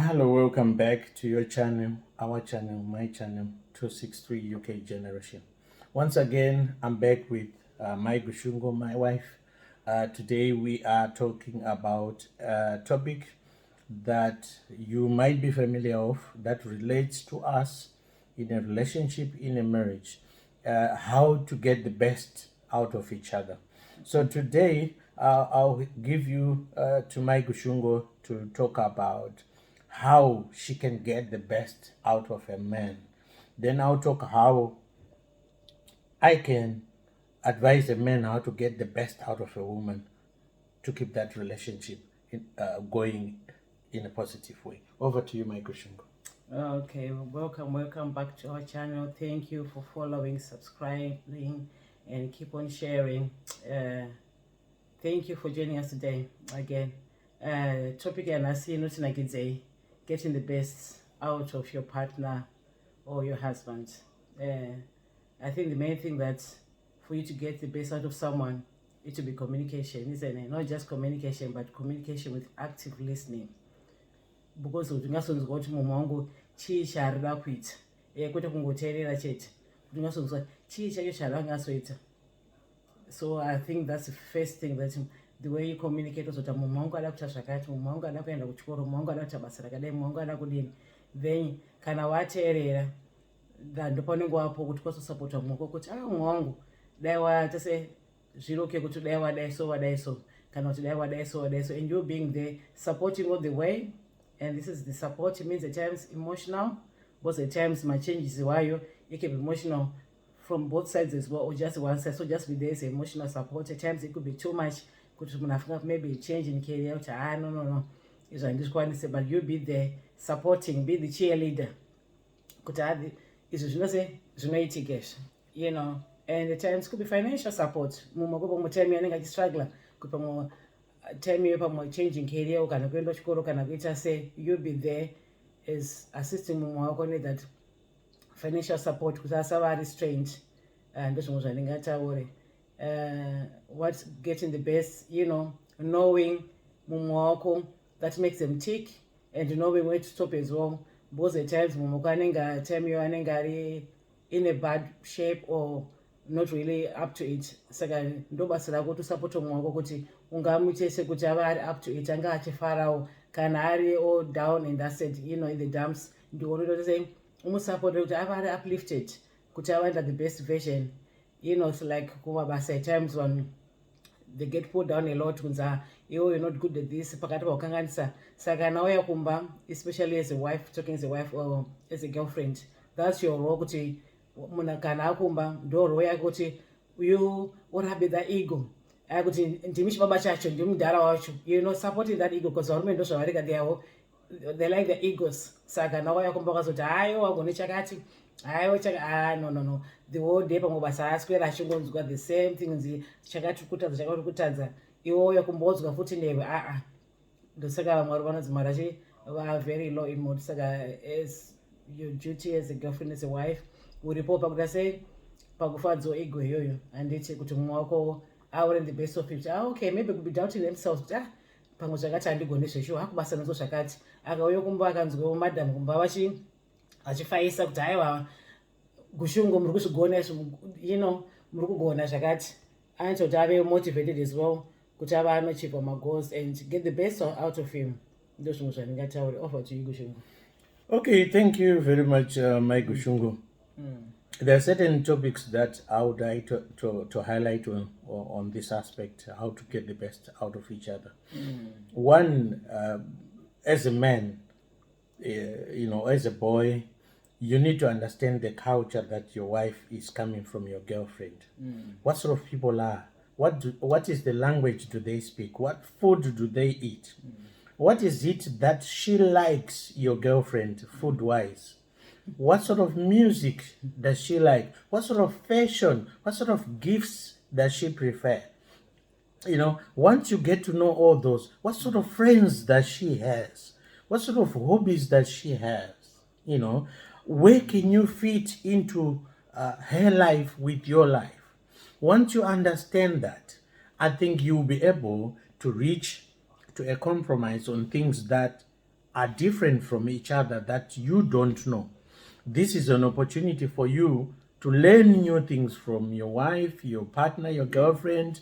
Hello, welcome back to your channel, our channel, my channel, 263 UK Generation. Once again, I'm back with Mai Gushungo, my wife. Today we are talking about a topic that you might be familiar of that relates to us in a relationship, in a marriage, how to get the best out of each other. So today I'll give you to Mai Gushungo to talk about how she can get the best out of a man. Then I'll talk how I can advise a man how to get the best out of a woman to keep that relationship going in a positive way. Over to you, Michael Shungo. Okay, welcome back to our channel. Thank you for following, subscribing, and keep on sharing. Thank you for joining us today again. Topic yanasi getting the best out of your partner or your husband. I think the main thing that for you to get the best out of someone, it will be communication, isn't it? Not just communication, but communication with active listening. Because ungasonzwa kuti mumwe wangu chii chaarida kuita kwete kungoteerera chete kuti ungasonzwa chii chacho chaarida kungasoita. So I think that's the first thing, that the way you communicate uzoti mumwe wangu ada kuita zvakati, mumwe wangu ada kuenda kuchikoro, mumwe wangu ada kuita basa rakadai, mumwe wangu ada kudini. Then kana wateerera ndopaunenge wapo kuti kwazosapota mumwe wako kuti mumwe wangu dai waita zviri okay kuti dai wadai so kana kuti dai wadai so, and you being there supporting all the way. And this is the support. It means at times emotional, but at times my changes while you can be emotional from both sides as well, or just one side. So just be there as emotional support. At times it could be too much. Could maybe change in career. No. Is but you be there supporting, be the cheerleader. Could add is you know, and at times could be financial support. Struggle. Could time you pamwe changing career kana kuenda chikoro kana kuita sei, you'll be there as assisting mumwe wako with that financial support kuti asava ari strained. Ndozvimwe zvandingataure. What's getting the best, you know, knowing mumwe wako, that makes them tick, and knowing where to stop as well. Because at times mumwe wako anenge time you anenge ari in a bad shape or not really up to it. Saka ndo basa rako kuti support mumwe wako kuti ungamuitese kuti ava ari up to it, anga achifarawo kana ari all down and asset, you know, in the dumps. Ndiwonotose umusupport kuti ava ari uplifted, kuti ava under the best version. You know, it's like kumabasa at times when they get put down a lot kunza you're not good at this pakati paukanganisa. Saka nauya kumba, especially as a wife, talking as a wife or as a girlfriend, that's your role. Kuti muna kana akumba ndo role yako kuti you urabe the ego kuti ndimi chibaba chacho ndimi mudhara wacho, you know, supporting that ego, because varume ndo zvavarika they like the egos. Saka nauya kumba ukazoti hayo wagone chakati hayo no, the whole day pamwe basa aswera achingonzwa the same things, chakati kutadza iwoyo kumbodzwa futi newe ndosaka vamwe vari vanonzi marachi are very low in mood. Saka as your duty as a girlfriend, as a wife, uripo pakuita sei pakufadzwa ego iyoyo, handiti kuti mumwe wako aure the best of it. Okay, maybe could be doubting themselves kuti pamwe zvakati handigoni zvesho hakubasa nazvo zvakati, akauya kumba akanzwewo madam kumba vachifaisa kuti haiwa Gushungo muri kuzvigona, you know, muri kugona zvakati, anoita kuti ave motivated as well kuti ava anochipa magoals and get the best out of him. Ndo zvimwe zvandingataura. Over to you, Gushungo. Okay, thank you very much, Mike Gushungo. There are certain topics that I would like to highlight on this aspect, how to get the best out of each other. One, as a man, you know, as a boy, you need to understand the culture that your wife is coming from, your girlfriend. What sort of people are? What is the language do they speak? What food do they eat? What is it that she likes, your girlfriend, food-wise? What sort of music does she like? What sort of fashion? What sort of gifts does she prefer? You know, once you get to know all those, what sort of friends does she has? What sort of hobbies does she has? You know, where can you fit into her life with your life? Once you understand that, I think you'll be able to reach to a compromise on things that are different from each other that you don't know. This is an opportunity for you to learn new things from your wife, your partner, your girlfriend,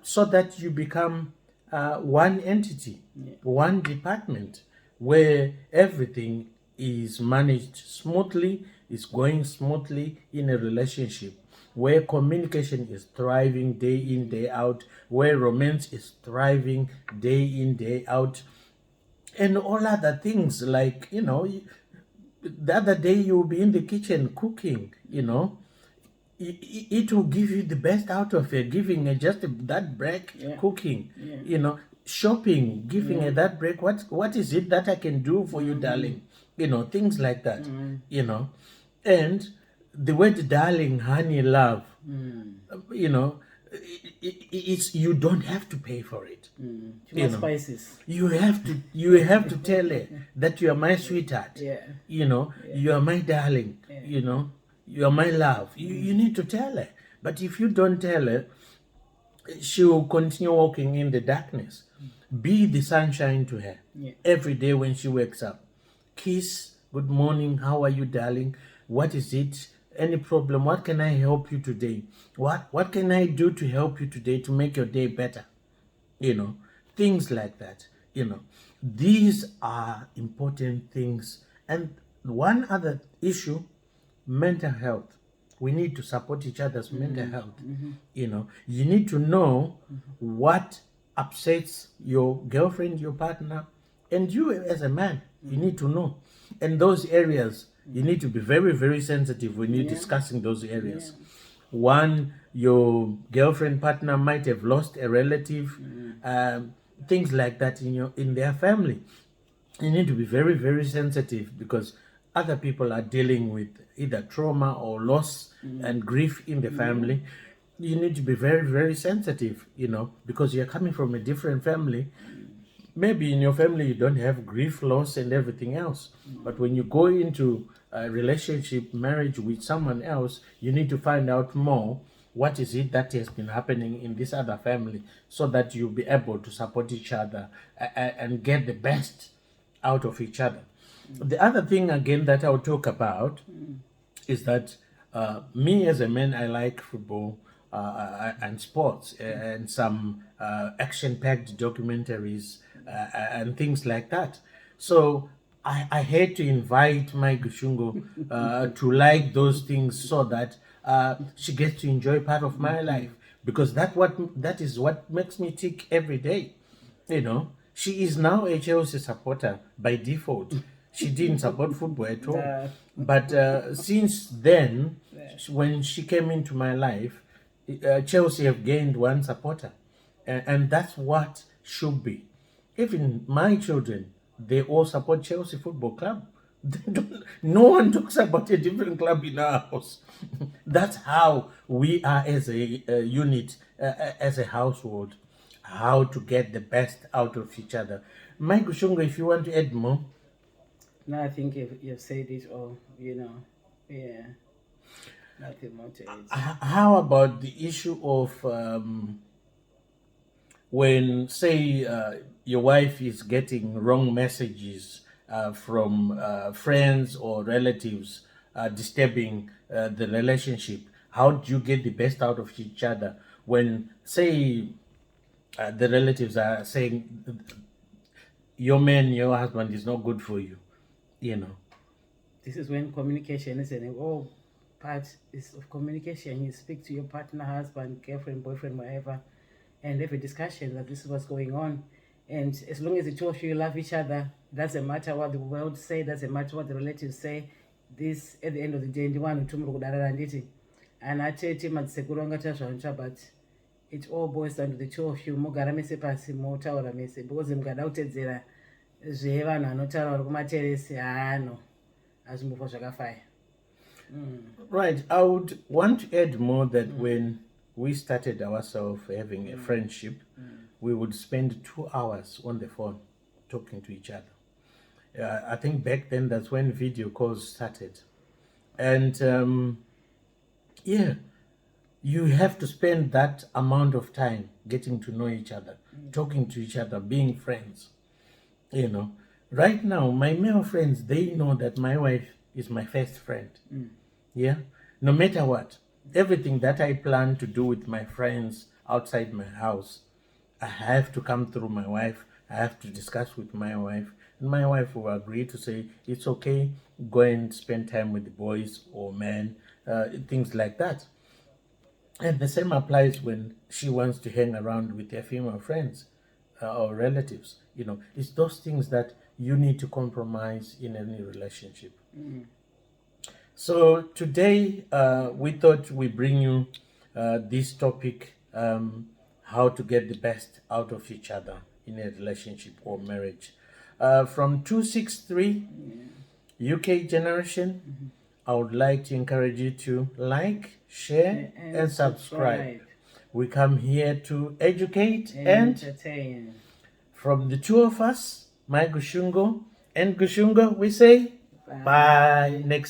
so that you become one entity, one department where everything is managed smoothly, is going smoothly in a relationship, where communication is thriving day in, day out, where romance is thriving day in, day out, and all other things like, the other day you'll be in the kitchen cooking, it will give you the best out of it, giving her just that break, cooking, shopping, giving her that break. What is it that I can do for you, darling? Things like that, and the word darling, honey, love, it's, you don't have to pay for it. Spices. You have to tell her that you are my sweetheart. You are my darling. You are my love. You need to tell her. But if you don't tell her, she will continue walking in the darkness. Be the sunshine to her every day when she wakes up. Kiss, good morning, how are you, darling? What is it? Any problem? What can I help you today? What can I do to help you today to make your day better? Things like that. These are important things. And one other issue, mental health. We need to support each other's mental health. You need to know what upsets your girlfriend, your partner, and you as a man. You need to know. And those areas, you need to be very, very sensitive when you're discussing those areas. One, your girlfriend, partner might have lost a relative, things like that in their family. You need to be very, very sensitive because other people are dealing with either trauma or loss and grief in the family. You need to be very, very sensitive, because you're coming from a different family. Maybe in your family you don't have grief, loss, and everything else. But when you go into a relationship, marriage with someone else, you need to find out more. What is it that has been happening in this other family, so that you'll be able to support each other and get the best out of each other. The other thing, again, that I'll talk about is that me as a man, I like football and sports and some action-packed documentaries and things like that. So I had to invite my Gushungo to like those things so that she gets to enjoy part of my life, because that is what makes me tick every day. She is now a Chelsea supporter by default. She didn't support football at all. But since then, when she came into my life, Chelsea have gained one supporter. And that's what should be. Even my children, they all support Chelsea Football Club. No one talks about a different club in our house. That's how we are as a unit, as a household, how to get the best out of each other. Mike Ushungo, if you want to add more. No, I think you've said it all, Yeah. Nothing more to add. How about the issue of when, say, your wife is getting wrong messages from friends or relatives disturbing the relationship? How do you get the best out of each other when, say, the relatives are saying your man, your husband is not good for you? This is when communication is an all part is of communication. You speak to your partner, husband, girlfriend, boyfriend, whatever, and have a discussion that this is what's going on. And as long as the two of you love each other, doesn't matter what the world say, doesn't matter what the relatives say. This, at the end of the day, and but it all boils down to the two of you. Mogara mese pasi motaura mese because mukada kutedzera zvevanhu vanotaura vari kumateresi haano azvimbofa zvakafaya. Right. I would want to add more that when we started ourselves having a friendship, we would spend 2 hours on the phone talking to each other. I think back then that's when video calls started. And you have to spend that amount of time getting to know each other, talking to each other, being friends. right now, my male friends, they know that my wife is my first friend. Yeah? No matter what, everything that I plan to do with my friends outside my house, I have to come through my wife. I have to discuss with my wife. And my wife will agree to say, it's okay, go and spend time with the boys or men, things like that. And the same applies when she wants to hang around with her female friends or relatives. It's those things that you need to compromise in any relationship. So today we thought we bring you this topic, how to get the best out of each other in a relationship or marriage. From 263 UK generation, I would like to encourage you to like, share, and subscribe. We come here to educate and entertain. from the two of us, my Gushungo and Gushungo, we say bye. Next